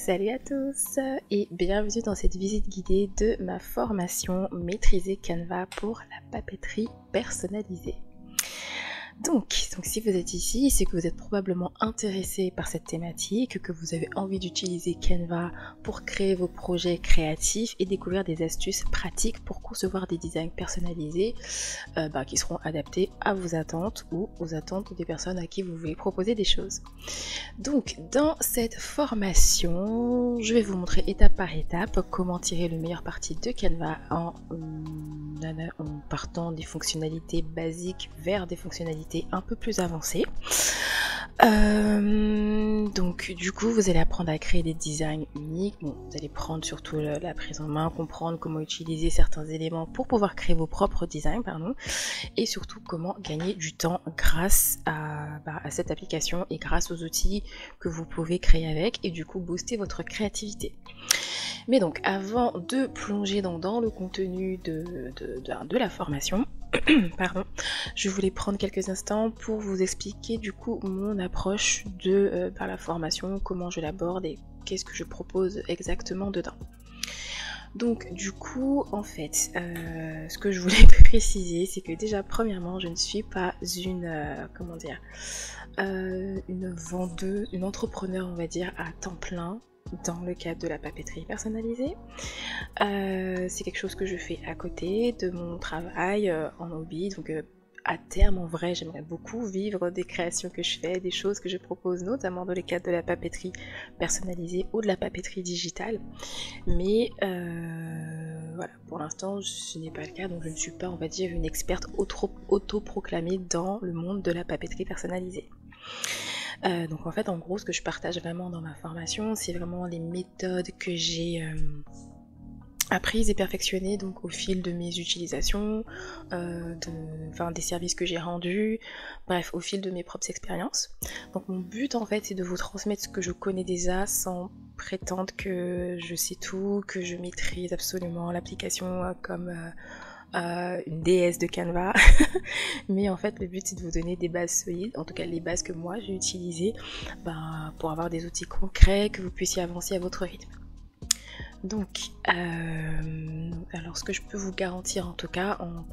Salut à tous et bienvenue dans cette visite guidée de ma formation Maîtriser Canva pour la papeterie personnalisée. Donc si vous êtes ici, c'est que vous êtes probablement intéressé par cette thématique, que vous avez envie d'utiliser Canva pour créer vos projets créatifs et découvrir des astuces pratiques pour concevoir des designs personnalisés qui seront adaptés à vos attentes ou aux attentes des personnes à qui vous voulez proposer des choses. Donc dans cette formation, je vais vous montrer étape par étape comment tirer le meilleur parti de Canva en partant des fonctionnalités basiques vers des fonctionnalités un peu plus avancées. Donc du coup vous allez apprendre à créer des designs uniques. Vous allez prendre surtout la prise en main, comprendre comment utiliser certains éléments pour pouvoir créer vos propres designs, et surtout comment gagner du temps grâce à cette application et grâce aux outils que vous pouvez créer avec, et du coup booster votre créativité. Mais donc avant de plonger dans le contenu de la formation, je voulais prendre quelques instants pour vous expliquer du coup mon approche de la formation, comment je l'aborde et qu'est-ce que je propose exactement dedans. Donc du coup en fait ce que je voulais préciser, c'est que déjà premièrement je ne suis pas une une vendeuse, une entrepreneur on va dire à temps plein dans le cadre de la papeterie personnalisée. C'est quelque chose que je fais à côté de mon travail en hobby, donc à terme en vrai j'aimerais beaucoup vivre des créations que je fais, des choses que je propose, notamment dans le cadre de la papeterie personnalisée ou de la papeterie digitale, mais voilà, pour l'instant ce n'est pas le cas, donc je ne suis pas on va dire une experte autoproclamée dans le monde de la papeterie personnalisée. Donc en fait en gros ce que je partage vraiment dans ma formation, c'est vraiment les méthodes que j'ai apprises et perfectionnées donc au fil de mes utilisations, des services que j'ai rendus, bref au fil de mes propres expériences. Donc mon but en fait c'est de vous transmettre ce que je connais déjà sans prétendre que je sais tout, que je maîtrise absolument l'application comme une déesse de Canva. Mais en fait le but c'est de vous donner des bases solides, en tout cas les bases que moi j'ai utilisées pour avoir des outils concrets, que vous puissiez avancer à votre rythme. Donc alors ce que je peux vous garantir en tout cas en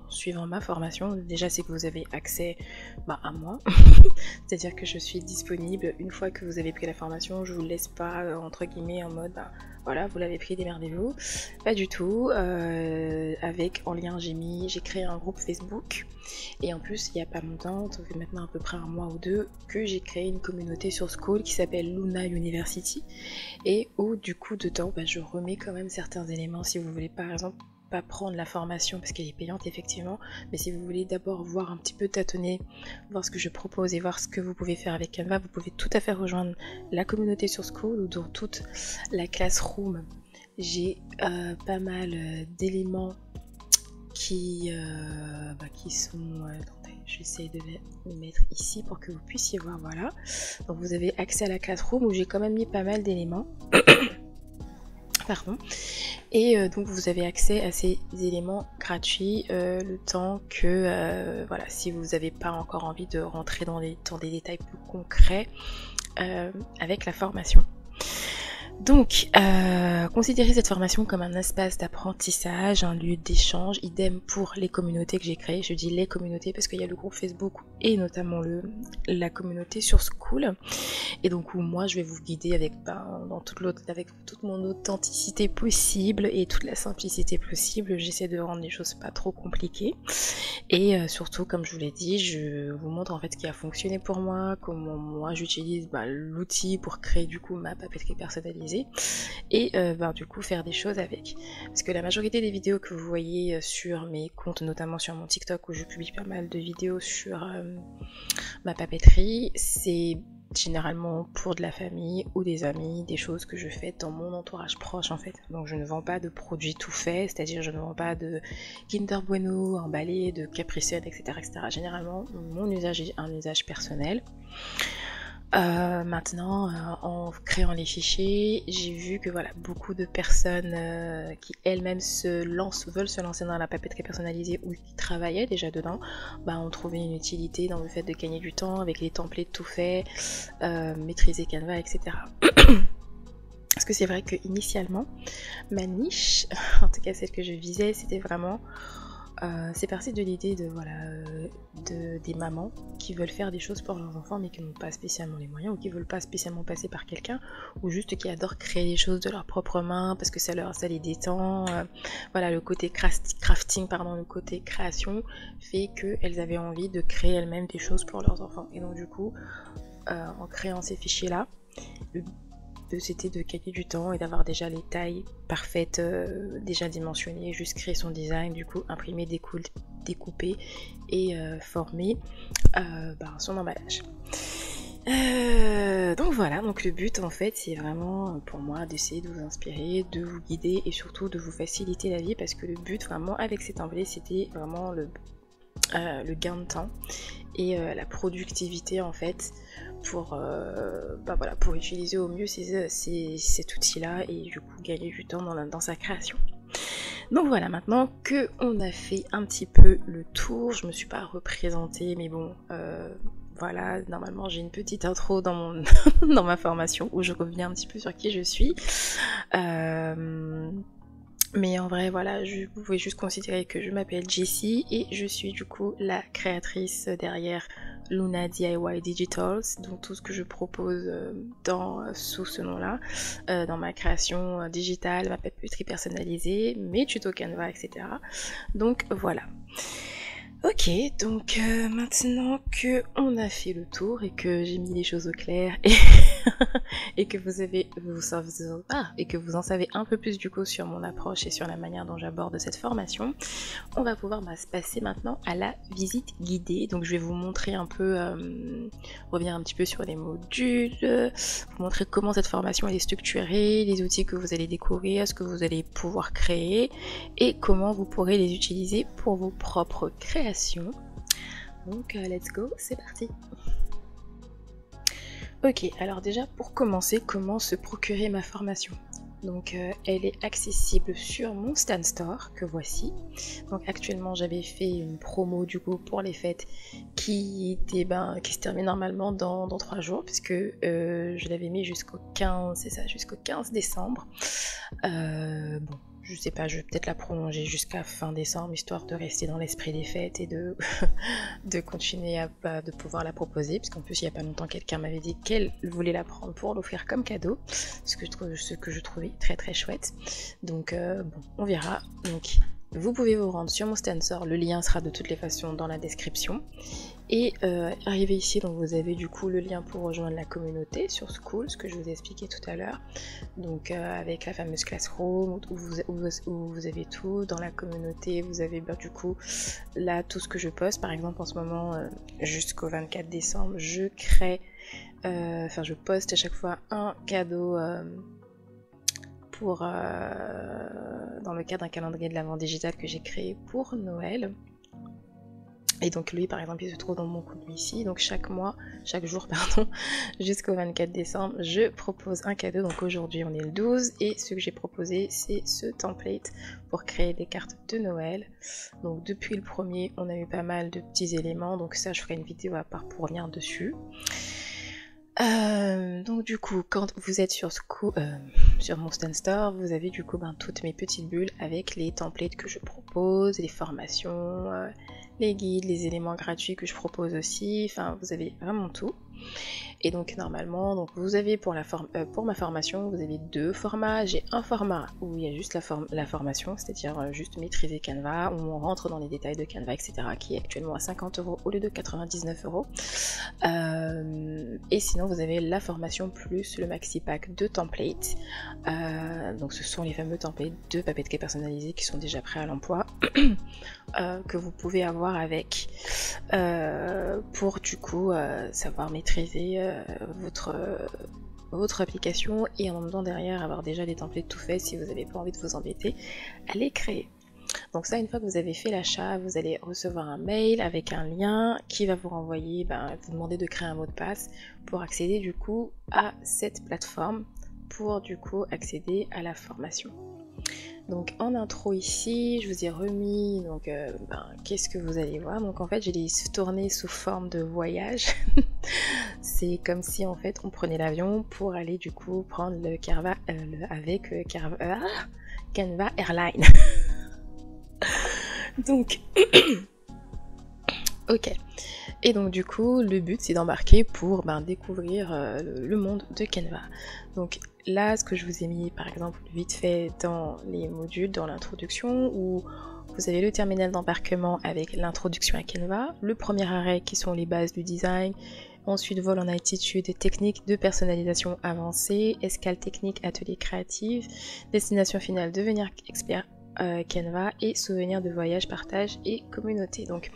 suivant ma formation, déjà c'est que vous avez accès à moi, c'est à dire que je suis disponible une fois que vous avez pris la formation. Je vous laisse pas entre guillemets en mode voilà vous l'avez pris, démerdez-vous, pas du tout. En lien j'ai créé un groupe Facebook, et en plus il y a pas longtemps, ça fait maintenant à peu près un mois ou deux, que j'ai créé une communauté sur School qui s'appelle Luna University, et où du coup dedans je remets quand même certains éléments si vous voulez par exemple pas prendre la formation parce qu'elle est payante effectivement, mais si vous voulez d'abord voir un petit peu tâtonner, voir ce que je propose et voir ce que vous pouvez faire avec Canva, vous pouvez tout à fait rejoindre la communauté sur School, ou dans toute la classroom j'ai pas mal d'éléments qui sont attendez, j'essaie de les mettre ici pour que vous puissiez voir, voilà. Donc vous avez accès à la classroom où j'ai quand même mis pas mal d'éléments pardon. Et donc vous avez accès à ces éléments gratuits le temps que si vous n'avez pas encore envie de rentrer dans des détails plus concrets avec la formation. Donc, considérez cette formation comme un espace d'apprentissage, un lieu d'échange, idem pour les communautés que j'ai créées. Je dis les communautés parce qu'il y a le groupe Facebook et notamment la communauté sur School. Et donc où moi je vais vous guider avec toute mon authenticité possible et toute la simplicité possible. J'essaie de rendre les choses pas trop compliquées. Et surtout, comme je vous l'ai dit, je vous montre en fait ce qui a fonctionné pour moi, comment moi j'utilise l'outil pour créer du coup ma papeterie personnalisée, et du coup faire des choses avec. Parce que la majorité des vidéos que vous voyez sur mes comptes, notamment sur mon TikTok où je publie pas mal de vidéos sur ma papeterie, c'est généralement pour de la famille ou des amis, des choses que je fais dans mon entourage proche en fait. Donc je ne vends pas de produits tout faits, c'est-à-dire je ne vends pas de Kinder Bueno emballé, de Capri Sun, etc., etc. Généralement mon usage est un usage personnel. Maintenant, en créant les fichiers, j'ai vu que voilà, beaucoup de personnes qui elles-mêmes veulent se lancer dans la papeterie personnalisée ou qui travaillaient déjà dedans, ont trouvé une utilité dans le fait de gagner du temps avec les templates tout faits, maîtriser Canva, etc. Parce que c'est vrai que initialement, ma niche, en tout cas celle que je visais, c'était vraiment... c'est parti de l'idée de, voilà, des mamans qui veulent faire des choses pour leurs enfants mais qui n'ont pas spécialement les moyens, ou qui veulent pas spécialement passer par quelqu'un, ou juste qui adorent créer des choses de leurs propres mains parce que ça les détend. Voilà, le côté crafting, pardon, le côté création fait qu'elles avaient envie de créer elles-mêmes des choses pour leurs enfants. Et donc du coup, en créant ces fichiers là, c'était de gagner du temps et d'avoir déjà les tailles parfaites, déjà dimensionnées, juste créer son design, du coup imprimer, découper et former son emballage. Donc voilà, donc le but en fait c'est vraiment pour moi d'essayer de vous inspirer, de vous guider et surtout de vous faciliter la vie, parce que le but vraiment avec ces templates c'était vraiment le gain de temps et la productivité en fait pour, voilà, pour utiliser au mieux cet outil là et du coup gagner du temps dans sa création. Donc voilà, maintenant que on a fait un petit peu le tour, je me suis pas représentée mais bon voilà, normalement j'ai une petite intro dans mon dans ma formation où je reviens un petit peu sur qui je suis. Mais en vrai, voilà, vous pouvez juste considérer que je m'appelle Jessie et je suis du coup la créatrice derrière Luna DIY Digitals, donc tout ce que je propose sous ce nom-là, dans ma création digitale, ma papeterie personnalisée, mes tutos Canva, etc. Donc voilà. Ok, donc maintenant que on a fait le tour et que j'ai mis les choses au clair et que vous en savez un peu plus du coup sur mon approche et sur la manière dont j'aborde cette formation, on va pouvoir passer maintenant à la visite guidée. Donc je vais vous montrer un peu, revenir un petit peu sur les modules, vous montrer comment cette formation est structurée, les outils que vous allez découvrir, ce que vous allez pouvoir créer et comment vous pourrez les utiliser pour vos propres créations. Donc let's go, c'est parti. Ok, alors déjà pour commencer, comment se procurer ma formation? Donc elle est accessible sur mon Stan Store que voici. Donc actuellement j'avais fait une promo du coup pour les fêtes qui se termine normalement dans 3 jours, puisque je l'avais mis jusqu'au 15, c'est ça, jusqu'au 15 décembre. Bon, je sais pas, je vais peut-être la prolonger jusqu'à fin décembre, histoire de rester dans l'esprit des fêtes et de, de continuer de pouvoir la proposer, parce qu'en plus il n'y a pas longtemps quelqu'un m'avait dit qu'elle voulait la prendre pour l'offrir comme cadeau, ce que je trouvais très très chouette. Donc bon, on verra. Donc vous pouvez vous rendre sur mon Stan Store, le lien sera de toutes les façons dans la description. Et arrivé ici, donc vous avez du coup le lien pour rejoindre la communauté sur School, ce que je vous ai expliqué tout à l'heure. Donc avec la fameuse classroom où vous avez tout. Dans la communauté, vous avez du coup là tout ce que je poste. Par exemple en ce moment, jusqu'au 24 décembre, je poste à chaque fois un cadeau dans le cadre d'un calendrier de l'Avent digital que j'ai créé pour Noël. Et donc lui par exemple il se trouve dans mon contenu ici, donc chaque jour jusqu'au 24 décembre je propose un cadeau. Donc aujourd'hui on est le 12 et ce que j'ai proposé c'est ce template pour créer des cartes de Noël. Donc depuis le premier on a eu pas mal de petits éléments, donc ça je ferai une vidéo à part pour revenir dessus. Donc du coup quand vous êtes sur mon Stan Store, vous avez du coup toutes mes petites bulles avec les templates que je propose, les formations, les guides, les éléments gratuits que je propose aussi, enfin vous avez vraiment tout. Et donc normalement, donc vous avez pour ma formation, vous avez 2 formats. J'ai un format où il y a juste la formation, c'est-à-dire juste maîtriser Canva, où on rentre dans les détails de Canva, etc., qui est actuellement à 50 € au lieu de 99 €. Et sinon, vous avez la formation plus le maxi pack de templates. Donc ce sont les fameux templates de papeterie personnalisés qui sont déjà prêts à l'emploi, que vous pouvez avoir avec pour du coup savoir maîtriser votre application et en même temps derrière avoir déjà des templates tout faits si vous n'avez pas envie de vous embêter à les créer. Donc ça, une fois que vous avez fait l'achat, vous allez recevoir un mail avec un lien qui va vous renvoyer, vous demander de créer un mot de passe pour accéder du coup à cette plateforme, pour du coup accéder à la formation. Donc en intro ici, je vous ai remis donc qu'est-ce que vous allez voir. Donc en fait, je l'ai tourné sous forme de voyage. C'est comme si en fait on prenait l'avion pour aller du coup prendre le Canva avec Canva Airlines. Donc ok. Et donc du coup, le but c'est d'embarquer pour découvrir le monde de Canva. Donc là, ce que je vous ai mis par exemple vite fait dans les modules, dans l'introduction, où vous avez le terminal d'embarquement avec l'introduction à Canva, le premier arrêt qui sont les bases du design, ensuite vol en altitude, techniques de personnalisation avancée, escale technique, atelier créatif, destination finale, devenir expert Canva et souvenirs de voyage, partage et communauté. Donc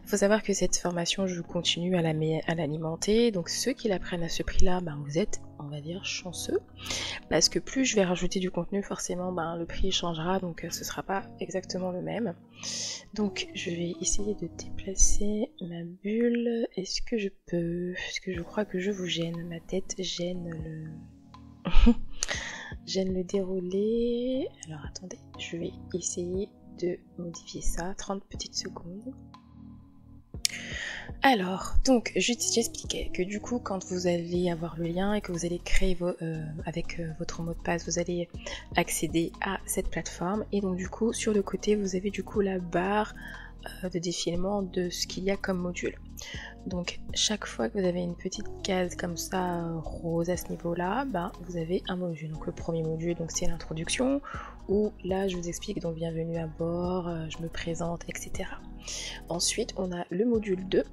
il faut savoir que cette formation je continue à l'alimenter, donc ceux qui la prennent à ce prix là, vous êtes on va dire chanceux, parce que plus je vais rajouter du contenu forcément le prix changera, donc ce sera pas exactement le même. Donc je vais essayer de déplacer ma bulle. Est-ce que je peux, parce que je crois que je vous gêne, ma tête gêne le gêne le déroulé. Alors attendez, je vais essayer de modifier ça, 30 petites secondes. Alors, donc j'expliquais que du coup quand vous allez avoir le lien et que vous allez créer avec votre mot de passe, vous allez accéder à cette plateforme, et donc du coup sur le côté vous avez du coup la barre de défilement de ce qu'il y a comme module. Donc chaque fois que vous avez une petite case comme ça rose à ce niveau là, vous avez un module. Donc le premier module, donc c'est l'introduction, où là je vous explique donc bienvenue à bord, je me présente, etc. Ensuite on a le module 2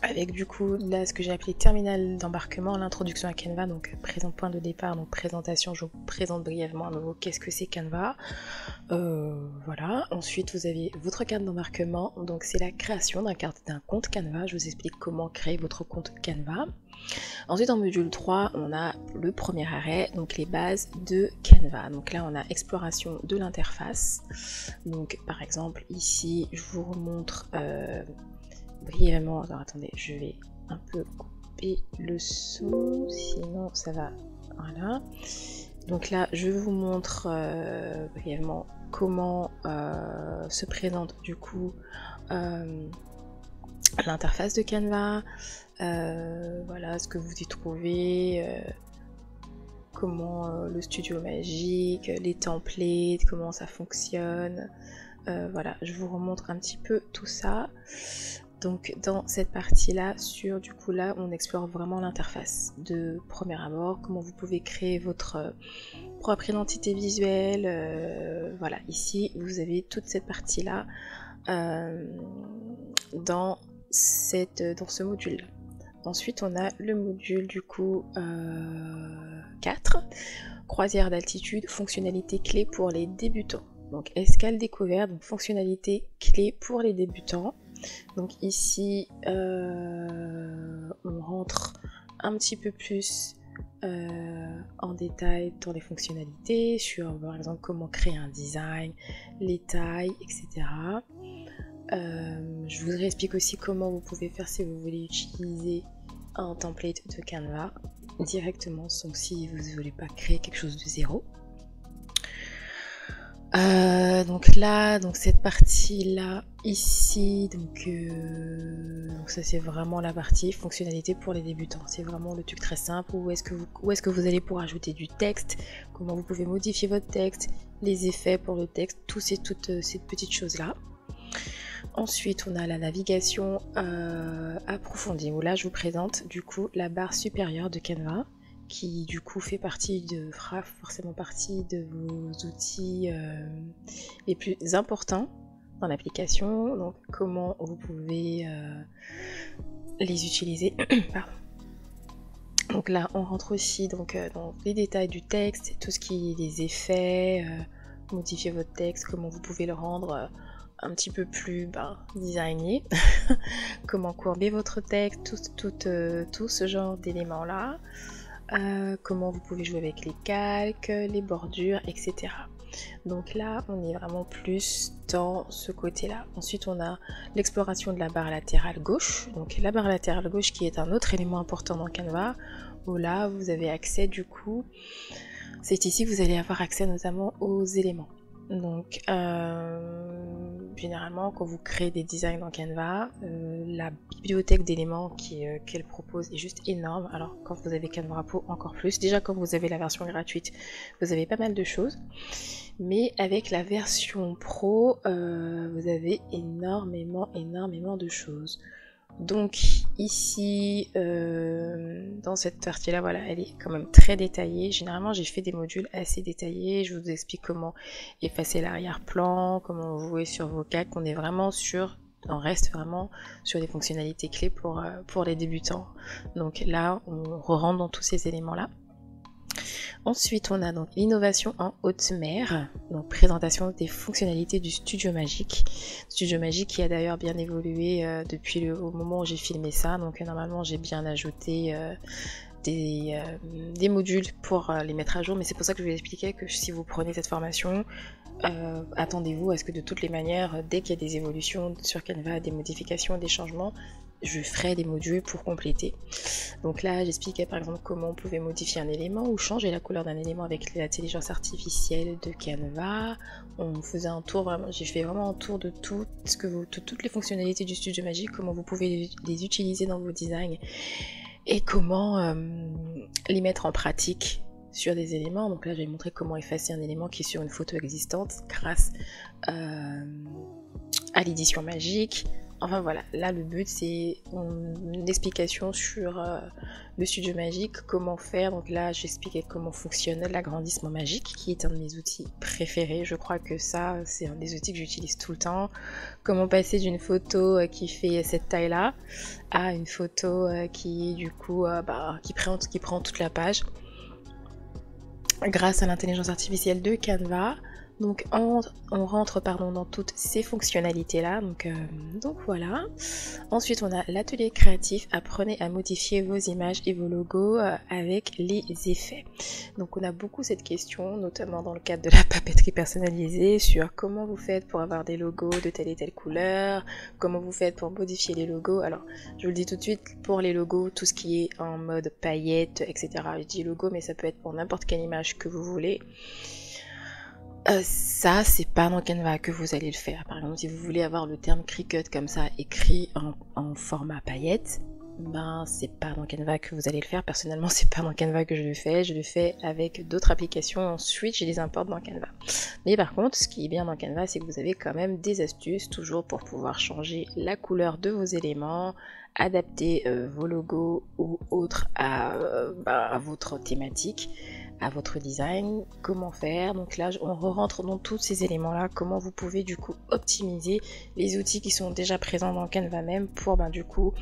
avec du coup là ce que j'ai appelé terminal d'embarquement, l'introduction à Canva, donc présent point de départ, donc présentation, je vous présente brièvement à nouveau qu'est-ce que c'est Canva. Voilà, ensuite vous avez votre carte d'embarquement, donc c'est la création d'un compte Canva, je vous explique comment créer votre compte Canva. Ensuite en module 3 on a le premier arrêt, donc les bases de Canva. Donc là on a exploration de l'interface, donc par exemple ici je vous remontre brièvement. Alors attendez, je vais un peu couper le son, sinon ça va. Voilà. Donc là, je vous montre brièvement comment se présente du coup l'interface de Canva. Voilà ce que vous y trouvez, comment le studio magique, les templates, comment ça fonctionne. Voilà, je vous remontre un petit peu tout ça. Donc dans cette partie-là, du coup là, on explore vraiment l'interface de premier abord, comment vous pouvez créer votre propre identité visuelle. Voilà, ici vous avez toute cette partie-là dans ce module-là. Ensuite, on a le module du coup 4, croisière d'altitude, fonctionnalité clé pour les débutants. Donc escale découverte, donc fonctionnalité clé pour les débutants. Donc ici on rentre un petit peu plus en détail dans les fonctionnalités, sur par exemple comment créer un design, les tailles, etc. Je vous explique aussi comment vous pouvez faire si vous voulez utiliser un template de Canva directement, donc si vous ne voulez pas créer quelque chose de zéro. Donc là, donc cette partie là ici, donc ça c'est vraiment la partie fonctionnalité pour les débutants. C'est vraiment le truc très simple, où est-ce que vous allez pour ajouter du texte, comment vous pouvez modifier votre texte, les effets pour le texte, toutes ces petites choses là. Ensuite on a la navigation approfondie, où là je vous présente du coup la barre supérieure de Canva, qui du coup fera forcément partie de vos outils les plus importants dans l'application. Donc comment vous pouvez les utiliser. Pardon. Donc là on rentre aussi dans les détails du texte, tout ce qui est des effets, modifier votre texte, comment vous pouvez le rendre un petit peu plus designé, comment courber votre texte, tout ce genre d'éléments là. Comment vous pouvez jouer avec les calques, les bordures, etc. Donc là, on est vraiment plus dans ce côté-là. Ensuite, on a l'exploration de la barre latérale gauche. Donc la barre latérale gauche qui est un autre élément important dans Canva, où là, vous avez accès du coup C'est ici que vous allez avoir accès notamment aux éléments. Donc généralement quand vous créez des designs dans Canva, la bibliothèque d'éléments qu'elle propose est juste énorme. Alors quand vous avez Canva Pro encore plus, déjà quand vous avez la version gratuite vous avez pas mal de choses, mais avec la version pro vous avez énormément de choses. Donc ici, dans cette partie là, voilà, elle est quand même très détaillée. Généralement j'ai fait des modules assez détaillés, je vous explique comment effacer l'arrière-plan, comment jouer sur vos calques. On reste vraiment sur des fonctionnalités clés pour les débutants. Donc là on rentre dans tous ces éléments là. Ensuite, on a donc l'innovation en haute mer, donc présentation des fonctionnalités du Studio Magic. Studio Magic qui a d'ailleurs bien évolué depuis au moment où j'ai filmé ça, donc normalement j'ai bien ajouté des modules pour les mettre à jour, mais c'est pour ça que je vous expliquais que si vous prenez cette formation, attendez-vous à ce que de toutes les manières, dès qu'il y a des évolutions sur Canva, des modifications, des changements, je ferai des modules pour compléter. Donc là j'expliquais par exemple comment on pouvait modifier un élément ou changer la couleur d'un élément avec l'intelligence artificielle de Canva. On faisait un tour, vraiment, j'ai fait vraiment un tour de toutes les fonctionnalités du Studio Magic, comment vous pouvez les utiliser dans vos designs et comment les mettre en pratique sur des éléments. Donc là j'ai montré comment effacer un élément qui est sur une photo existante grâce à l'édition magique. Enfin voilà, là le but c'est une explication sur le Studio Magic, comment faire. Donc là j'expliquais comment fonctionne l'agrandissement magique qui est un de mes outils préférés. Je crois que ça c'est un des outils que j'utilise tout le temps. Comment passer d'une photo qui fait cette taille là à une photo qui du coup qui prend toute la page grâce à l'intelligence artificielle de Canva. Donc on rentre dans toutes ces fonctionnalités là, donc voilà. Ensuite on a l'atelier créatif, apprenez à modifier vos images et vos logos avec les effets. Donc on a beaucoup cette question, notamment dans le cadre de la papeterie personnalisée, sur comment vous faites pour avoir des logos de telle et telle couleur, comment vous faites pour modifier les logos. Alors je vous le dis tout de suite, pour les logos, tout ce qui est en mode paillettes, etc. Je dis logo mais ça peut être pour n'importe quelle image que vous voulez. Ça c'est pas dans Canva que vous allez le faire. Par exemple si vous voulez avoir le terme Cricut comme ça écrit en format paillette, ben c'est pas dans Canva que vous allez le faire. Personnellement c'est pas dans Canva que je le fais avec d'autres applications, ensuite je les importe dans Canva. Mais par contre ce qui est bien dans Canva c'est que vous avez quand même des astuces toujours pour pouvoir changer la couleur de vos éléments, adapter vos logos ou autres à votre thématique, à votre design, comment faire. Donc là on rentre dans tous ces éléments là, comment vous pouvez du coup optimiser les outils qui sont déjà présents dans Canva même pour du coup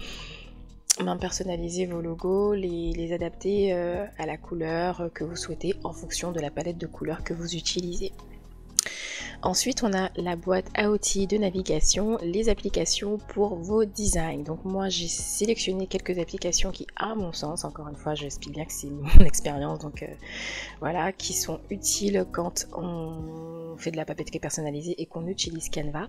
personnaliser vos logos, les adapter à la couleur que vous souhaitez en fonction de la palette de couleurs que vous utilisez. Ensuite, on a la boîte à outils de navigation, les applications pour vos designs. Donc moi, j'ai sélectionné quelques applications qui, à mon sens, encore une fois, j'explique bien que c'est mon expérience, donc voilà, qui sont utiles quand on fait de la papeterie personnalisée et qu'on utilise Canva.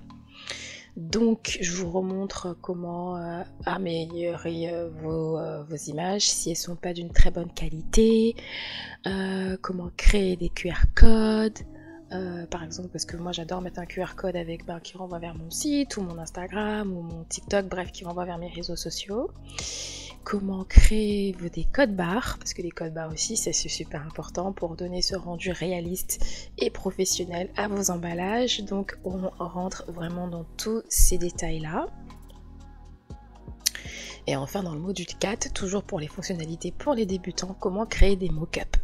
Donc je vous remontre comment améliorer vos images si elles sont pas d'une très bonne qualité, comment créer des QR codes, par exemple, parce que moi j'adore mettre un QR code avec qui renvoie vers mon site ou mon Instagram ou mon TikTok, bref, qui renvoie vers mes réseaux sociaux. Comment créer des codes barres, parce que les codes barres aussi c'est super important pour donner ce rendu réaliste et professionnel à vos emballages. Donc on rentre vraiment dans tous ces détails là. Et enfin dans le module 4, toujours pour les fonctionnalités pour les débutants, comment créer des mock-ups.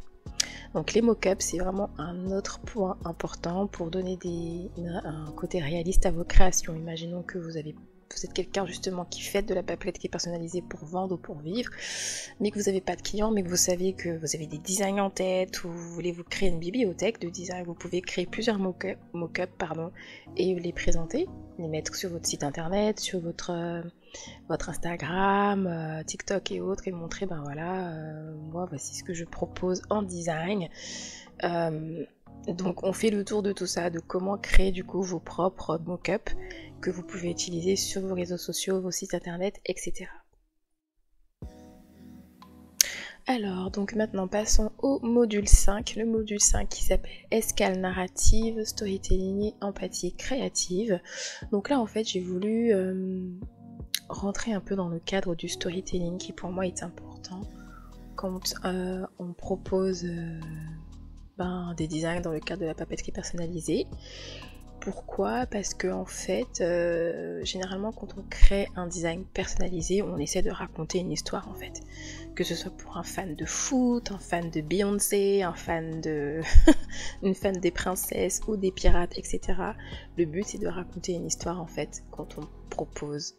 Donc les mock-ups c'est vraiment un autre point important pour donner un côté réaliste à vos créations. Imaginons que vous êtes quelqu'un justement qui fait de la papeterie personnalisée pour vendre ou pour vivre, mais que vous n'avez pas de clients, mais que vous savez que vous avez des designs en tête ou vous voulez vous créer une bibliothèque de design. Vous pouvez créer plusieurs mock-ups et les présenter, les mettre sur votre site internet, sur votre Instagram, TikTok et autres, et montrer moi voici ce que je propose en design. Donc on fait le tour de tout ça, de comment créer du coup vos propres mock-ups que vous pouvez utiliser sur vos réseaux sociaux, vos sites internet, etc. Alors, donc maintenant passons au module 5, le module 5 qui s'appelle Escale narrative, storytelling et empathie créative. Donc là en fait j'ai voulu rentrer un peu dans le cadre du storytelling qui pour moi est important quand on propose des designs dans le cadre de la papeterie personnalisée. Pourquoi? Parce que en fait, généralement quand on crée un design personnalisé, on essaie de raconter une histoire en fait. Que ce soit pour un fan de foot, un fan de Beyoncé, un fan de une fan des princesses ou des pirates, etc. Le but c'est de raconter une histoire en fait quand on propose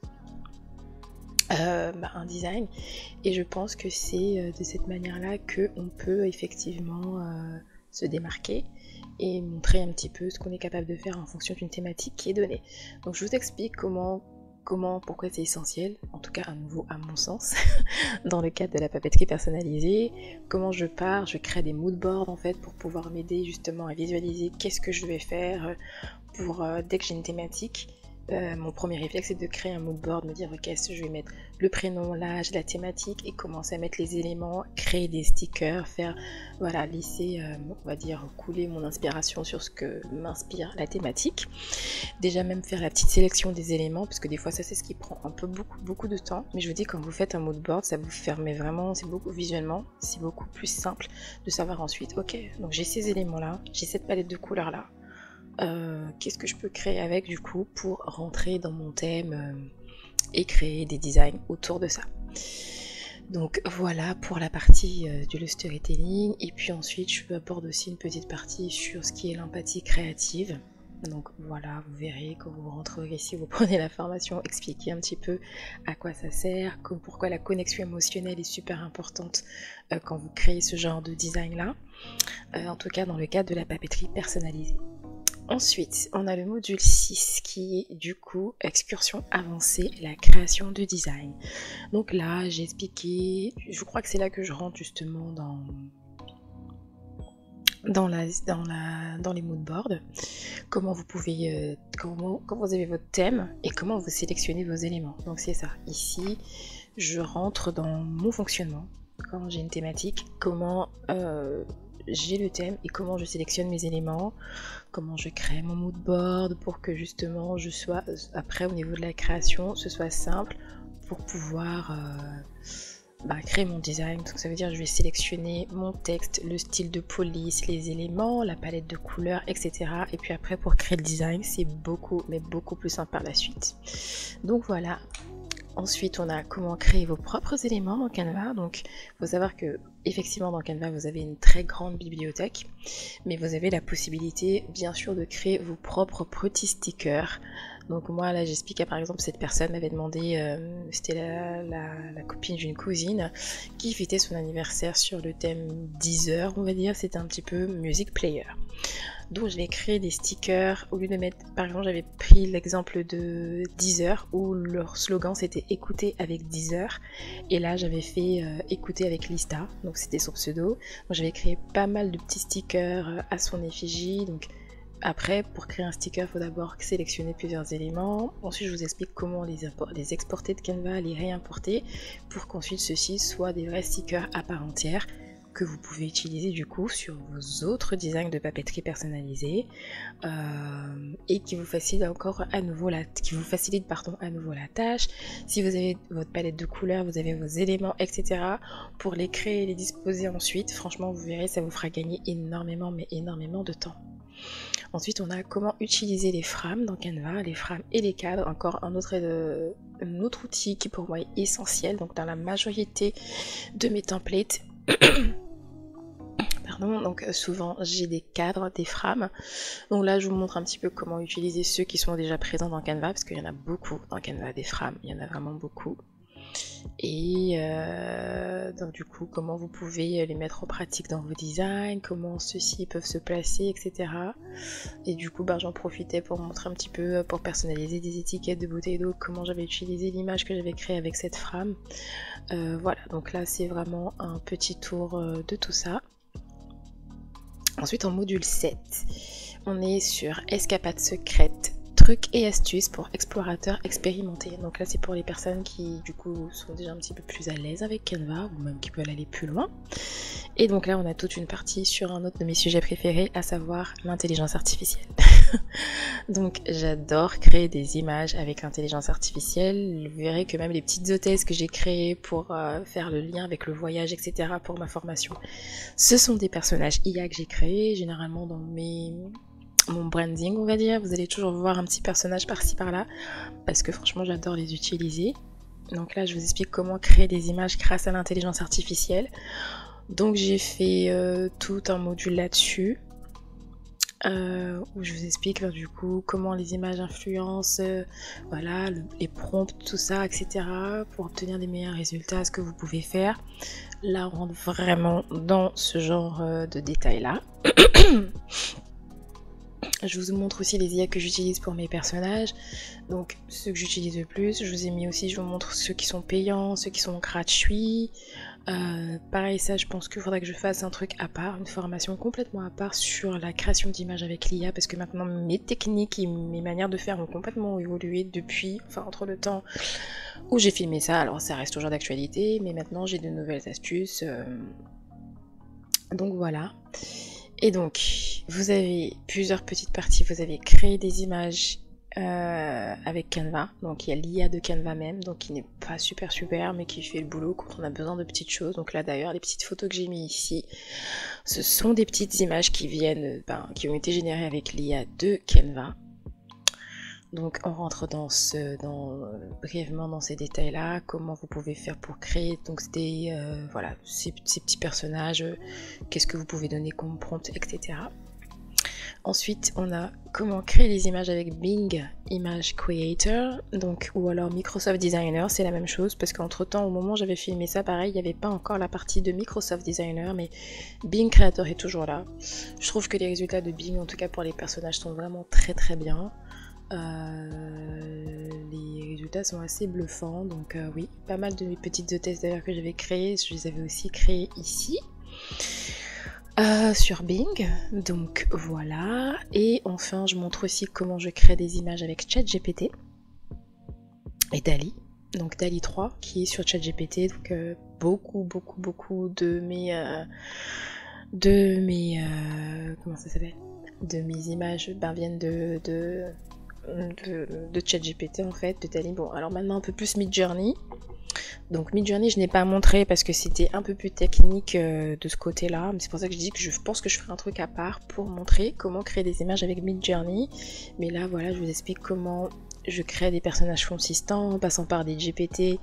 un design. Et je pense que c'est de cette manière-là qu'on peut effectivement se démarquer et montrer un petit peu ce qu'on est capable de faire en fonction d'une thématique qui est donnée. Donc je vous explique pourquoi c'est essentiel, en tout cas à nouveau à mon sens, dans le cadre de la papeterie personnalisée, comment je pars, je crée des moodboards en fait pour pouvoir m'aider justement à visualiser qu'est-ce que je vais faire pour dès que j'ai une thématique. Mon premier réflexe c'est de créer un moodboard, me dire ok je vais mettre le prénom, l'âge, la thématique et commencer à mettre les éléments, créer des stickers, faire voilà, laisser on va dire couler mon inspiration sur ce que m'inspire la thématique. Déjà même faire la petite sélection des éléments parce que des fois ça c'est ce qui prend un peu beaucoup de temps, mais je vous dis quand vous faites un moodboard ça vous permet vraiment, c'est beaucoup visuellement, c'est beaucoup plus simple de savoir ensuite ok donc j'ai ces éléments là, j'ai cette palette de couleurs là. Qu'est-ce que je peux créer avec du coup pour rentrer dans mon thème et créer des designs autour de ça. Donc voilà pour la partie du storytelling et puis ensuite je aborde aussi une petite partie sur ce qui est l'empathie créative. Donc voilà, vous verrez quand vous rentrerez ici, vous prenez la formation, expliquer un petit peu à quoi ça sert, pourquoi la connexion émotionnelle est super importante quand vous créez ce genre de design là, en tout cas dans le cadre de la papeterie personnalisée. Ensuite, on a le module 6 qui est du coup excursion avancée, la création de design. Donc là, j'ai expliqué, je crois que c'est là que je rentre justement dans les moodboards, comment vous pouvez, quand vous avez votre thème et comment vous sélectionnez vos éléments. Donc c'est ça, ici, je rentre dans mon fonctionnement, quand j'ai une thématique, comment j'ai le thème et comment je sélectionne mes éléments, comment je crée mon moodboard pour que justement je sois après au niveau de la création ce soit simple pour pouvoir créer mon design. Donc ça veut dire que je vais sélectionner mon texte, le style de police, les éléments, la palette de couleurs, etc. Et puis après pour créer le design c'est beaucoup plus simple par la suite. Donc voilà. Ensuite, on a comment créer vos propres éléments dans Canva. Donc, il faut savoir que effectivement dans Canva, vous avez une très grande bibliothèque, mais vous avez la possibilité, bien sûr, de créer vos propres petits stickers. Donc moi, là, j'expliquais par exemple, cette personne m'avait demandé, c'était la copine d'une cousine qui fêtait son anniversaire sur le thème Deezer, on va dire, c'était un petit peu music player. Donc je vais créer des stickers, au lieu de mettre, par exemple j'avais pris l'exemple de Deezer où leur slogan c'était écouter avec Deezer et là j'avais fait écouter avec Lista, donc c'était son pseudo. Donc j'avais créé pas mal de petits stickers à son effigie. Donc après pour créer un sticker il faut d'abord sélectionner plusieurs éléments, ensuite je vous explique comment les exporter de Canva, les réimporter pour qu'ensuite ceux-ci soient des vrais stickers à part entière que vous pouvez utiliser du coup sur vos autres designs de papeterie personnalisés et qui vous facilite encore à nouveau la tâche. Si vous avez votre palette de couleurs, vous avez vos éléments, etc. pour les créer et les disposer ensuite, franchement vous verrez ça vous fera gagner énormément de temps. Ensuite on a comment utiliser les frames dans Canva, les frames et les cadres, encore un autre outil qui pour moi est essentiel. Donc dans la majorité de mes templates donc souvent j'ai des cadres, des frames. Donc là je vous montre un petit peu comment utiliser ceux qui sont déjà présents dans Canva, parce qu'il y en a beaucoup dans Canva des frames, il y en a vraiment beaucoup. Et donc du coup comment vous pouvez les mettre en pratique dans vos designs, comment ceux-ci peuvent se placer, etc. Et du coup j'en profitais pour montrer un petit peu, pour personnaliser des étiquettes de bouteilles d'eau, comment j'avais utilisé l'image que j'avais créée avec cette frame. Voilà, donc là c'est vraiment un petit tour de tout ça. Ensuite en module 7, on est sur escapade secrète, trucs et astuces pour explorateurs expérimentés. Donc là c'est pour les personnes qui du coup sont déjà un petit peu plus à l'aise avec Canva ou même qui veulent aller plus loin. Et donc là on a toute une partie sur un autre de mes sujets préférés, à savoir l'intelligence artificielle. Donc j'adore créer des images avec l'intelligence artificielle. Vous verrez que même les petites hôtesses que j'ai créées pour faire le lien avec le voyage, etc. pour ma formation, ce sont des personnages IA que j'ai créés, généralement dans mon branding on va dire. Vous allez toujours voir un petit personnage par-ci par-là, parce que franchement j'adore les utiliser. Donc là je vous explique comment créer des images grâce à l'intelligence artificielle. Donc j'ai fait tout un module là-dessus. Où je vous explique du coup comment les images influencent, voilà, les prompts, tout ça, etc. pour obtenir des meilleurs résultats, ce que vous pouvez faire. Là on rentre vraiment dans ce genre de détails là. Je vous montre aussi les IA que j'utilise pour mes personnages, donc ceux que j'utilise le plus. Je vous ai mis aussi, je vous montre ceux qui sont payants, ceux qui sont gratuits. Pareil, ça je pense qu'il faudrait que je fasse un truc à part, une formation complètement à part sur la création d'images avec l'IA, parce que maintenant mes techniques et mes manières de faire ont complètement évolué depuis, enfin entre le temps où j'ai filmé ça. Alors ça reste toujours d'actualité, mais maintenant j'ai de nouvelles astuces. Donc voilà. Et donc, vous avez plusieurs petites parties. Vous avez créé des images avec Canva. Donc il y a l'IA de Canva même, donc qui n'est pas super, mais qui fait le boulot quand on a besoin de petites choses. Donc là d'ailleurs, les petites photos que j'ai mis ici, ce sont des petites images qui viennent, qui ont été générées avec l'IA de Canva. Donc on rentre brièvement dans ces détails là, comment vous pouvez faire pour créer donc voilà, ces petits personnages, qu'est-ce que vous pouvez donner comme prompt, etc. Ensuite on a comment créer les images avec Bing Image Creator, donc ou alors Microsoft Designer, c'est la même chose, parce qu'entre temps au moment où j'avais filmé ça, pareil, il n'y avait pas encore la partie de Microsoft Designer, mais Bing Creator est toujours là. Je trouve que les résultats de Bing, en tout cas pour les personnages, sont vraiment très bien. Les résultats sont assez bluffants, donc oui, pas mal de petites hôtesses d'ailleurs que j'avais créées, je les avais aussi créées ici sur Bing, donc voilà. Et enfin je montre aussi comment je crée des images avec ChatGPT et DALL-E, donc DALL-E 3 qui est sur ChatGPT, donc beaucoup de mes comment ça s'appelle, de mes images viennent de ChatGPT en fait, de DALL-E. Bon, alors maintenant un peu plus Midjourney. Donc Midjourney je n'ai pas montré parce que c'était un peu plus technique de ce côté là, mais c'est pour ça que je dis que je pense que je ferai un truc à part pour montrer comment créer des images avec Midjourney. Mais là voilà, je vous explique comment je crée des personnages consistants en passant par des GPT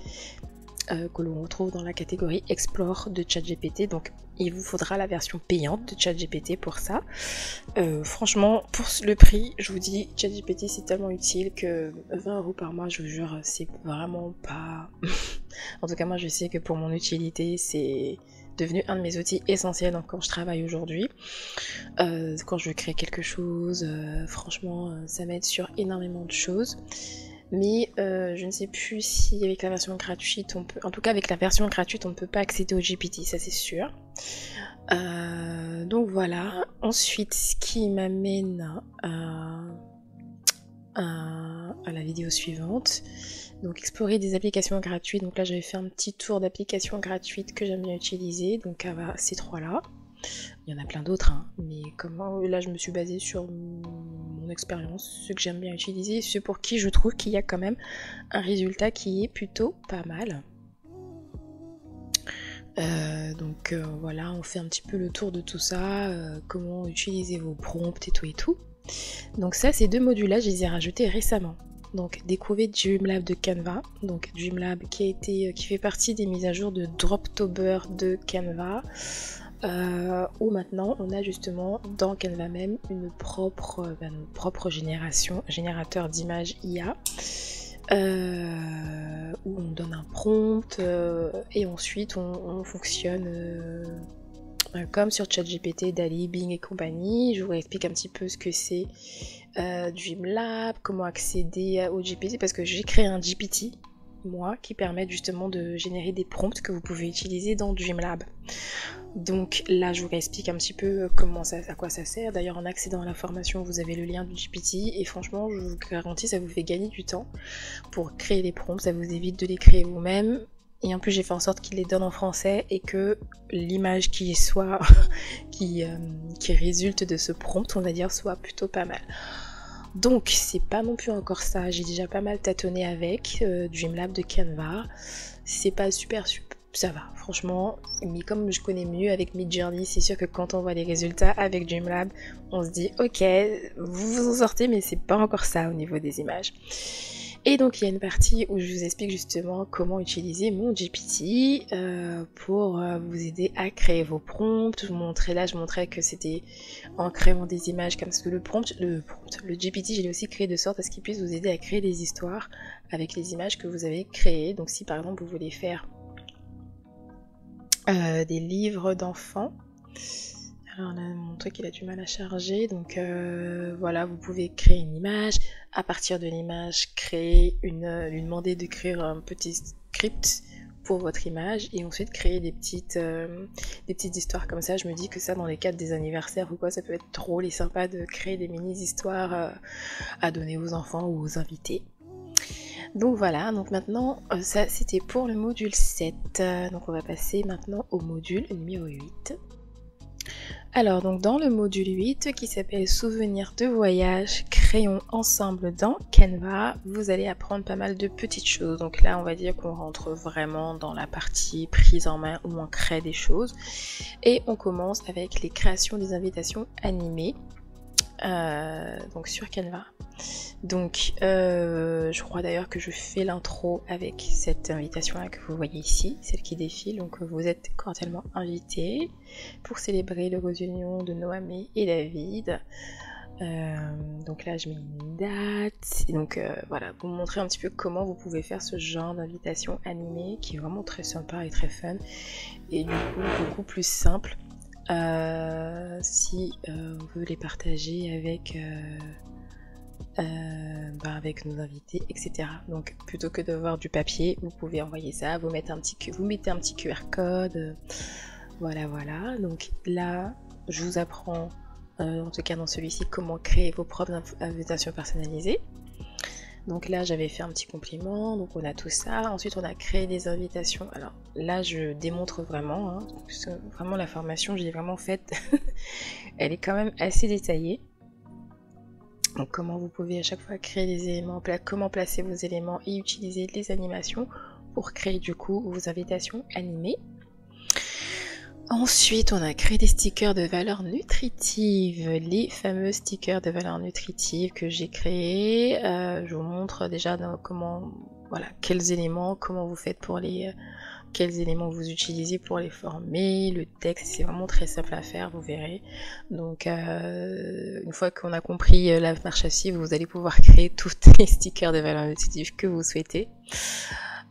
que l'on retrouve dans la catégorie Explore de ChatGPT. Donc il vous faudra la version payante de ChatGPT pour ça. Franchement, pour le prix, je vous dis, ChatGPT c'est tellement utile que 20 € par mois, je vous jure, c'est vraiment pas... En tout cas, moi je sais que pour mon utilité, c'est devenu un de mes outils essentiels quand je travaille aujourd'hui. Quand je crée quelque chose, franchement, ça m'aide sur énormément de choses. Mais je ne sais plus si avec la version gratuite on peut, en tout cas avec la version gratuite on ne peut pas accéder au GPT, ça c'est sûr. Donc voilà. Ensuite, ce qui m'amène à la vidéo suivante, donc explorer des applications gratuites. Donc là j'avais fait un petit tour d'applications gratuites que j'aime bien utiliser, donc ces trois là. Il y en a plein d'autres, hein, mais là je me suis basée sur mon expérience, ceux que j'aime bien utiliser, ceux pour qui je trouve qu'il y a quand même un résultat qui est plutôt pas mal. Donc voilà, on fait un petit peu le tour de tout ça, comment utiliser vos prompts et tout. Donc ça, ces deux modules là je les ai rajoutés récemment. Donc découvrez Dreamlab de Canva, donc Dreamlab qui fait partie des mises à jour de Droptober de Canva, où maintenant on a justement dans Canva même une propre générateur d'images IA, où on donne un prompt et ensuite on fonctionne comme sur ChatGPT, DALL-E, Bing et compagnie. Je vous explique un petit peu ce que c'est Dreamlab, comment accéder au GPT, parce que j'ai créé un GPT moi qui permet justement de générer des prompts que vous pouvez utiliser dans Dreamlab. Donc là, je vous réexplique un petit peu comment ça, à quoi ça sert. D'ailleurs, en accédant à la formation, vous avez le lien du GPT et franchement, je vous garantis, ça vous fait gagner du temps pour créer les prompts, ça vous évite de les créer vous-même. Et en plus, j'ai fait en sorte qu'il les donne en français et que l'image qui soit qui résulte de ce prompt, on va dire, soit plutôt pas mal. Donc, c'est pas non plus encore ça. J'ai déjà pas mal tâtonné avec Dreamlab de Canva. C'est pas super, ça va, franchement. Mais comme je connais mieux avec Midjourney, c'est sûr que quand on voit les résultats avec Dreamlab, on se dit ok, vous vous en sortez, mais c'est pas encore ça au niveau des images. Et donc il y a une partie où je vous explique justement comment utiliser mon GPT pour vous aider à créer vos prompts. Je vous montrais là, je montrais que c'était en créant des images comme ça. Le GPT, je l'ai aussi créé de sorte à ce qu'il puisse vous aider à créer des histoires avec les images que vous avez créées. Donc si par exemple vous voulez faire des livres d'enfants, alors là, mon truc il a du mal à charger, donc voilà, vous pouvez créer une image, à partir de l'image, lui demander d'écrire un petit script pour votre image et ensuite créer des petites histoires comme ça. Je me dis que ça, dans les cadres des anniversaires ou quoi, ça peut être drôle et sympa de créer des mini-histoires à donner aux enfants ou aux invités. Donc voilà, donc maintenant, ça c'était pour le module 7. Donc on va passer maintenant au module numéro 8. Alors donc dans le module 8 qui s'appelle Souvenirs de voyage, créons ensemble dans Canva, vous allez apprendre pas mal de petites choses. Donc là on va dire qu'on rentre vraiment dans la partie prise en main où on crée des choses. Et on commence avec les créations des invitations animées. Donc sur Canva. Donc je crois d'ailleurs que je fais l'intro avec cette invitation là que vous voyez ici, celle qui défile. Donc vous êtes cordialement invités pour célébrer le réunion de Noémie et David. Donc là je mets une date. Et donc voilà, pour vous montrer un petit peu comment vous pouvez faire ce genre d'invitation animée qui est vraiment très sympa et très fun et du coup beaucoup plus simple. Si on veut les partager avec nos invités, etc. Donc plutôt que d'avoir du papier, vous pouvez envoyer ça, vous mettez un petit QR code, voilà. Donc là, je vous apprends, en tout cas dans celui-ci, comment créer vos propres invitations personnalisées. Donc là j'avais fait un petit compliment, donc on a tout ça. Ensuite on a créé des invitations. Alors là je démontre vraiment, hein, vraiment la formation j'ai vraiment faite, elle est quand même assez détaillée. Donc comment vous pouvez à chaque fois créer des éléments, comment placer vos éléments et utiliser les animations pour créer du coup vos invitations animées. Ensuite, on a créé des stickers de valeur nutritive, les fameux stickers de valeur nutritive que j'ai créés. Je vous montre déjà quels éléments, comment vous faites pour quels éléments vous utilisez pour les former, le texte, c'est vraiment très simple à faire, vous verrez. Donc, une fois qu'on a compris la marche à suivre, vous allez pouvoir créer tous les stickers de valeur nutritive que vous souhaitez.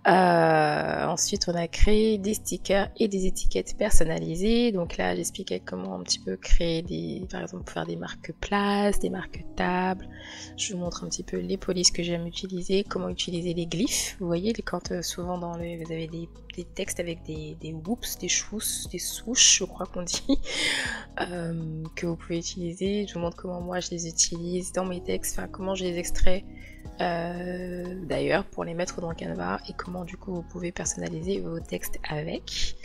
Ensuite on a créé des stickers et des étiquettes personnalisées. Donc là j'expliquais comment un petit peu créer par exemple faire des marque-places, des marque-tables. Je vous montre un petit peu les polices que j'aime utiliser, comment utiliser les glyphes. Vous voyez quand souvent vous avez des textes avec des whoops, des swoosh je crois qu'on dit, que vous pouvez utiliser. Je vous montre comment moi je les utilise dans mes textes, enfin comment je les extrais d'ailleurs pour les mettre dans Canva et comment du coup vous pouvez personnaliser vos textes avec.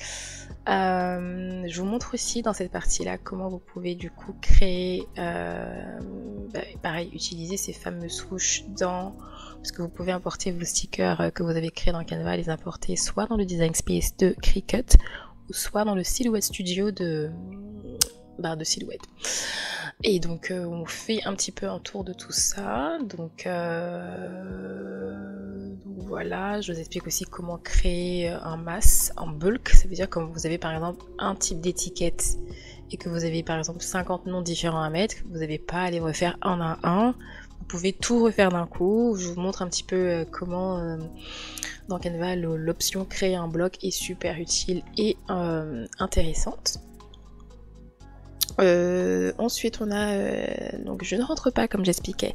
Je vous montre aussi dans cette partie là comment vous pouvez du coup créer pareil, utiliser ces fameux swoosh parce que vous pouvez importer vos stickers que vous avez créés dans Canva, les importer soit dans le Design Space de Cricut ou soit dans le Silhouette Studio de Silhouette. Et donc on fait un petit peu un tour de tout ça. Donc voilà, je vous explique aussi comment créer un mass en bulk. Ça veut dire quand vous avez par exemple un type d'étiquette et que vous avez par exemple 50 noms différents à mettre, vous n'avez pas à les refaire un à un. Vous pouvez tout refaire d'un coup. Je vous montre un petit peu comment dans Canva l'option créer un bloc est super utile et intéressante. Ensuite on a donc je ne rentre pas comme j'expliquais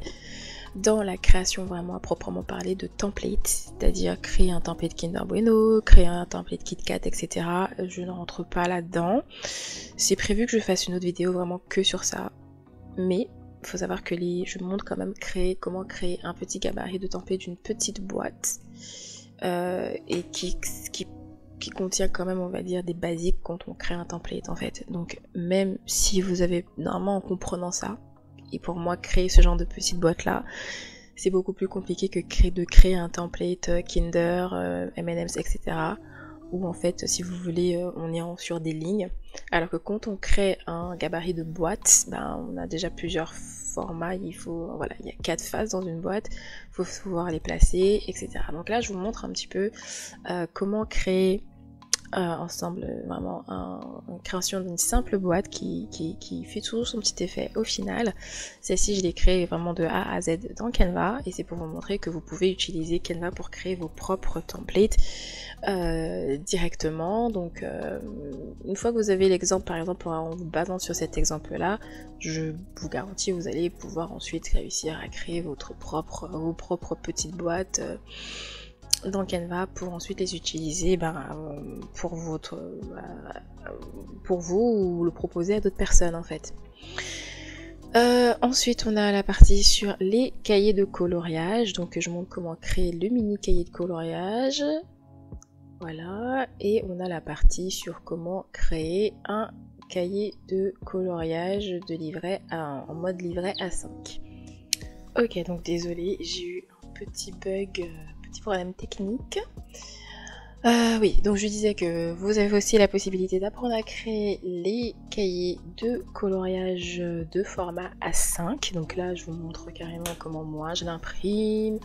dans la création vraiment à proprement parler de templates, c'est-à-dire créer un template Kinder Bueno, créer un template KitKat, etc. Je ne rentre pas là-dedans. C'est prévu que je fasse une autre vidéo vraiment que sur ça, mais il faut savoir que je montre quand même comment créer un petit gabarit de template d'une petite boîte et qui contient quand même, on va dire, des basiques quand on crée un template en fait. Donc même si vous avez, normalement en comprenant ça, et pour moi créer ce genre de petite boîte là, c'est beaucoup plus compliqué que de créer un template Kinder, M&M's, etc. Où en fait, si vous voulez, on est sur des lignes. Alors que quand on crée un gabarit de boîte, ben, on a déjà plusieurs formats. Il y a 4 faces dans une boîte. Il faut pouvoir les placer, etc. Donc là, je vous montre un petit peu comment créer ensemble vraiment une création d'une simple boîte qui fait toujours son petit effet au final. Celle-ci je l'ai créée vraiment de A à Z dans Canva et c'est pour vous montrer que vous pouvez utiliser Canva pour créer vos propres templates directement. Donc une fois que vous avez l'exemple, par exemple en vous basant sur cet exemple là, je vous garantis vous allez pouvoir ensuite réussir à créer vos propres petites boîtes dans Canva pour ensuite les utiliser pour vous ou le proposer à d'autres personnes en fait. Ensuite on a la partie sur les cahiers de coloriage, donc je montre comment créer le mini cahier de coloriage, voilà, et on a la partie sur comment créer un cahier de coloriage de livret en mode livret A5. Ok, donc désolé, j'ai eu un petit bug, petit problème technique. Oui, donc je disais que vous avez aussi la possibilité d'apprendre à créer les cahiers de coloriage de format A5. Donc là, je vous montre carrément comment moi je l'imprime,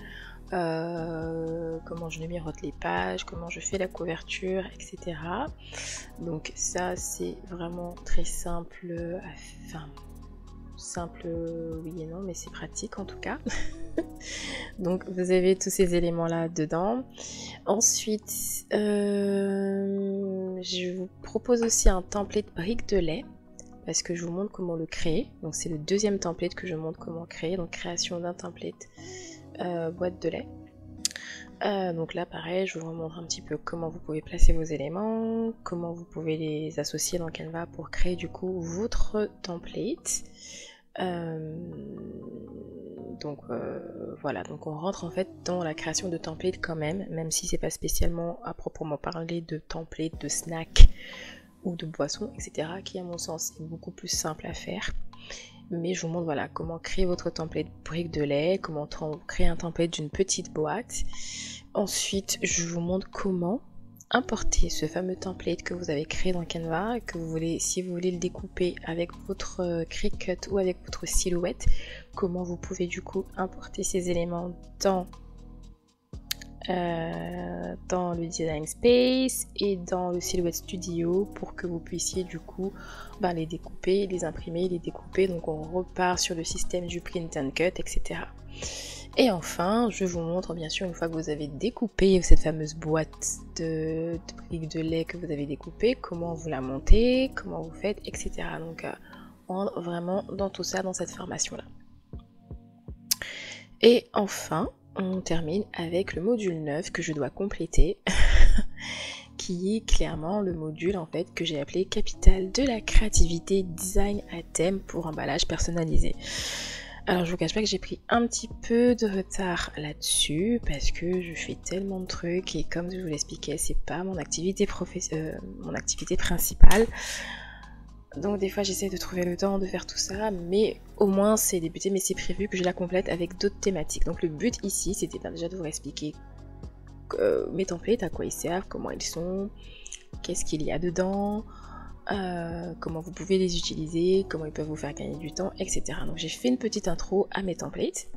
comment je numérote les pages, comment je fais la couverture, etc. Donc ça, c'est vraiment très simple, simple oui et non, mais c'est pratique en tout cas. Donc vous avez tous ces éléments là dedans. Ensuite je vous propose aussi un template brique de lait parce que je vous montre comment le créer. Donc c'est le deuxième template que je montre comment créer, donc création d'un template boîte de lait. Donc là pareil, je vous montre un petit peu comment vous pouvez placer vos éléments, comment vous pouvez les associer dans Canva pour créer du coup votre template. Voilà, donc on rentre en fait dans la création de templates quand même si c'est pas spécialement à proprement parler de templates de snacks ou de boissons, etc., qui à mon sens est beaucoup plus simple à faire. Mais je vous montre voilà comment créer votre template brique de lait, comment créer un template d'une petite boîte. Ensuite, je vous montre comment importer ce fameux template que vous avez créé dans Canva, si vous voulez le découper avec votre Cricut ou avec votre Silhouette, comment vous pouvez du coup importer ces éléments dans le Design Space et dans le Silhouette Studio pour que vous puissiez du coup les découper, les imprimer, les découper. Donc on repart sur le système du print and cut, etc. Et enfin, je vous montre bien sûr une fois que vous avez découpé cette fameuse boîte de briques de lait que vous avez découpée, comment vous la montez, comment vous faites, etc. Donc on rentre vraiment dans tout ça dans cette formation là. Et enfin, on termine avec le module 9 que je dois compléter, qui est clairement le module en fait que j'ai appelé Capital de la créativité design à thème pour emballage personnalisé. Alors je vous cache pas que j'ai pris un petit peu de retard là-dessus parce que je fais tellement de trucs et comme je vous l'expliquais, c'est pas mon activité principale. Donc des fois j'essaie de trouver le temps de faire tout ça, mais au moins c'est débuté, mais c'est prévu que je la complète avec d'autres thématiques. Donc le but ici c'était déjà de vous expliquer mes templates, à quoi ils servent, comment ils sont, qu'est-ce qu'il y a dedans, comment vous pouvez les utiliser, comment ils peuvent vous faire gagner du temps, etc. Donc j'ai fait une petite intro à mes templates.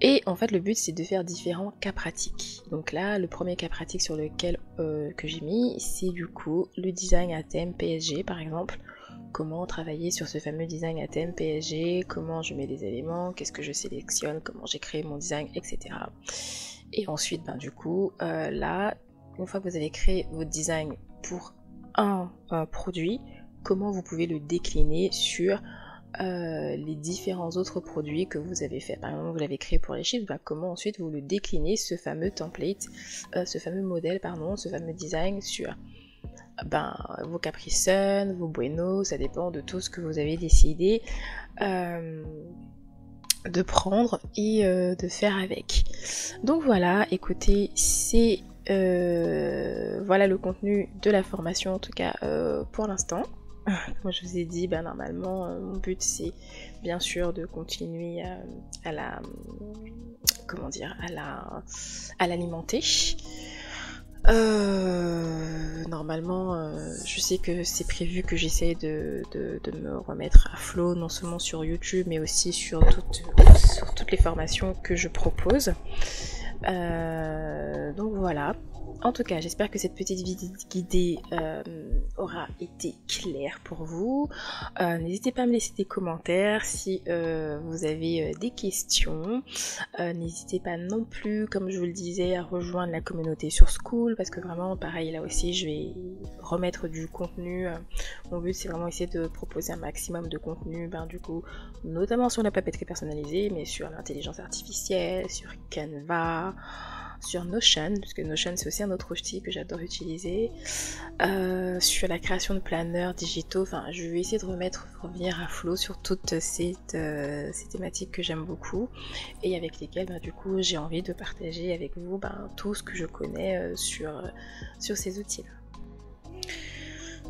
Et en fait le but c'est de faire différents cas pratiques. Donc là le premier cas pratique sur lequel que j'ai mis, c'est du coup le design à thème PSG par exemple. Comment travailler sur ce fameux design à thème PSG, comment je mets les éléments, qu'est-ce que je sélectionne, comment j'ai créé mon design, etc. Et ensuite du coup là, une fois que vous avez créé votre design pour un produit, comment vous pouvez le décliner sur les différents autres produits que vous avez fait. Par exemple, vous l'avez créé pour les chips, comment ensuite vous le déclinez, ce fameux template, ce fameux modèle, pardon, ce fameux design sur vos Capri Sun, vos Bueno, ça dépend de tout ce que vous avez décidé de prendre et de faire avec. Donc voilà, écoutez, c'est voilà le contenu de la formation, en tout cas pour l'instant. Moi je vous ai dit, normalement mon but c'est bien sûr de continuer à la comment dire, à l'alimenter. Normalement, je sais que c'est prévu que j'essaie de me remettre à flot, non seulement sur YouTube, mais aussi sur toutes les formations que je propose. Donc voilà. En tout cas, j'espère que cette petite vidéo guidée aura été claire pour vous. N'hésitez pas à me laisser des commentaires si vous avez des questions. N'hésitez pas non plus, comme je vous le disais, à rejoindre la communauté sur Skool, parce que vraiment, pareil, là aussi, je vais remettre du contenu. Mon but, c'est vraiment essayer de proposer un maximum de contenu, du coup, notamment sur la papeterie personnalisée, mais sur l'intelligence artificielle, sur Canva, sur Notion, parce que Notion c'est aussi un autre outil que j'adore utiliser, sur la création de planners digitaux. Enfin, je vais essayer de revenir à flot sur toutes ces thématiques que j'aime beaucoup et avec lesquelles du coup j'ai envie de partager avec vous tout ce que je connais sur ces outils-là.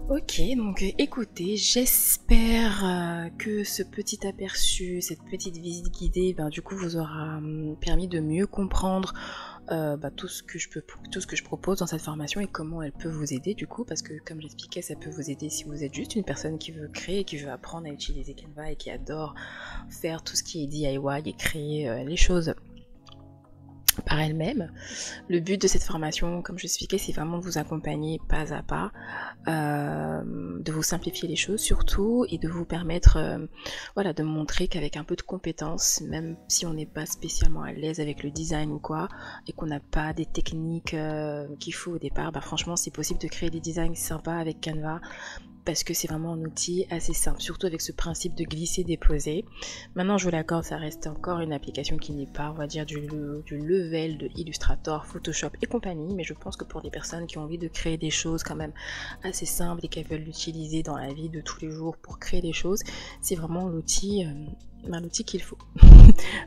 Ok, donc écoutez, j'espère que ce petit aperçu, cette petite visite guidée, du coup vous aura permis de mieux comprendre tout ce que je propose dans cette formation et comment elle peut vous aider du coup, parce que comme j'expliquais, ça peut vous aider si vous êtes juste une personne qui veut créer, qui veut apprendre à utiliser Canva et qui adore faire tout ce qui est DIY et créer les choses par elle-même. Le but de cette formation, comme je l'expliquais, c'est vraiment de vous accompagner pas à pas, de vous simplifier les choses surtout et de vous permettre de montrer qu'avec un peu de compétences, même si on n'est pas spécialement à l'aise avec le design ou quoi, et qu'on n'a pas des techniques qu'il faut au départ, franchement c'est possible de créer des designs sympas avec Canva, parce que c'est vraiment un outil assez simple, surtout avec ce principe de glisser-déposer. Maintenant, je vous l'accorde, ça reste encore une application qui n'est pas, on va dire, du level de Illustrator, Photoshop et compagnie, mais je pense que pour des personnes qui ont envie de créer des choses quand même assez simples et qui veulent l'utiliser dans la vie de tous les jours pour créer des choses, c'est vraiment l'outil qu'il faut.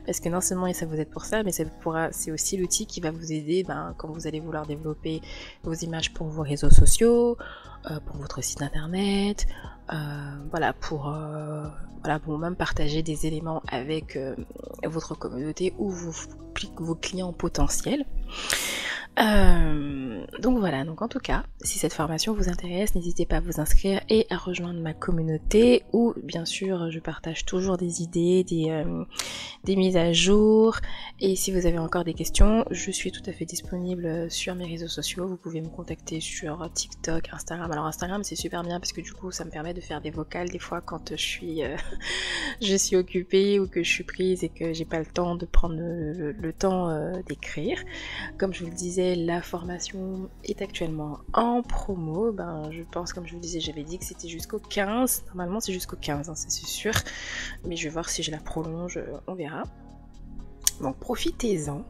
Parce que non seulement ça vous aide pour ça, mais c'est aussi l'outil qui va vous aider quand vous allez vouloir développer vos images pour vos réseaux sociaux, pour votre site internet, pour même partager des éléments avec votre communauté ou vos clients potentiels. Donc voilà, donc en tout cas, si cette formation vous intéresse, n'hésitez pas à vous inscrire et à rejoindre ma communauté où bien sûr je partage toujours des idées, des mises à jour, et si vous avez encore des questions, je suis tout à fait disponible sur mes réseaux sociaux. Vous pouvez me contacter sur TikTok, Instagram. Alors Instagram c'est super bien parce que du coup ça me permet de faire des vocales des fois quand je suis occupée ou que je suis prise et que j'ai pas le temps de prendre le temps d'écrire. Comme je vous le disais, la formation est actuellement en promo. Je pense, comme je vous le disais, j'avais dit que c'était jusqu'au 15. Normalement, c'est jusqu'au 15, ça c'est sûr. Mais je vais voir si je la prolonge, on verra. Donc profitez-en.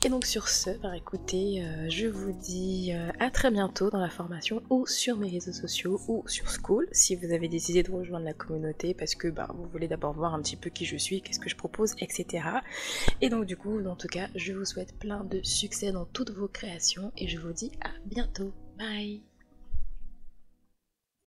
Et donc sur ce, écoutez, je vous dis à très bientôt dans la formation ou sur mes réseaux sociaux ou sur Skool si vous avez décidé de rejoindre la communauté parce que vous voulez d'abord voir un petit peu qui je suis, qu'est-ce que je propose, etc. Et donc du coup, en tout cas, je vous souhaite plein de succès dans toutes vos créations et je vous dis à bientôt. Bye!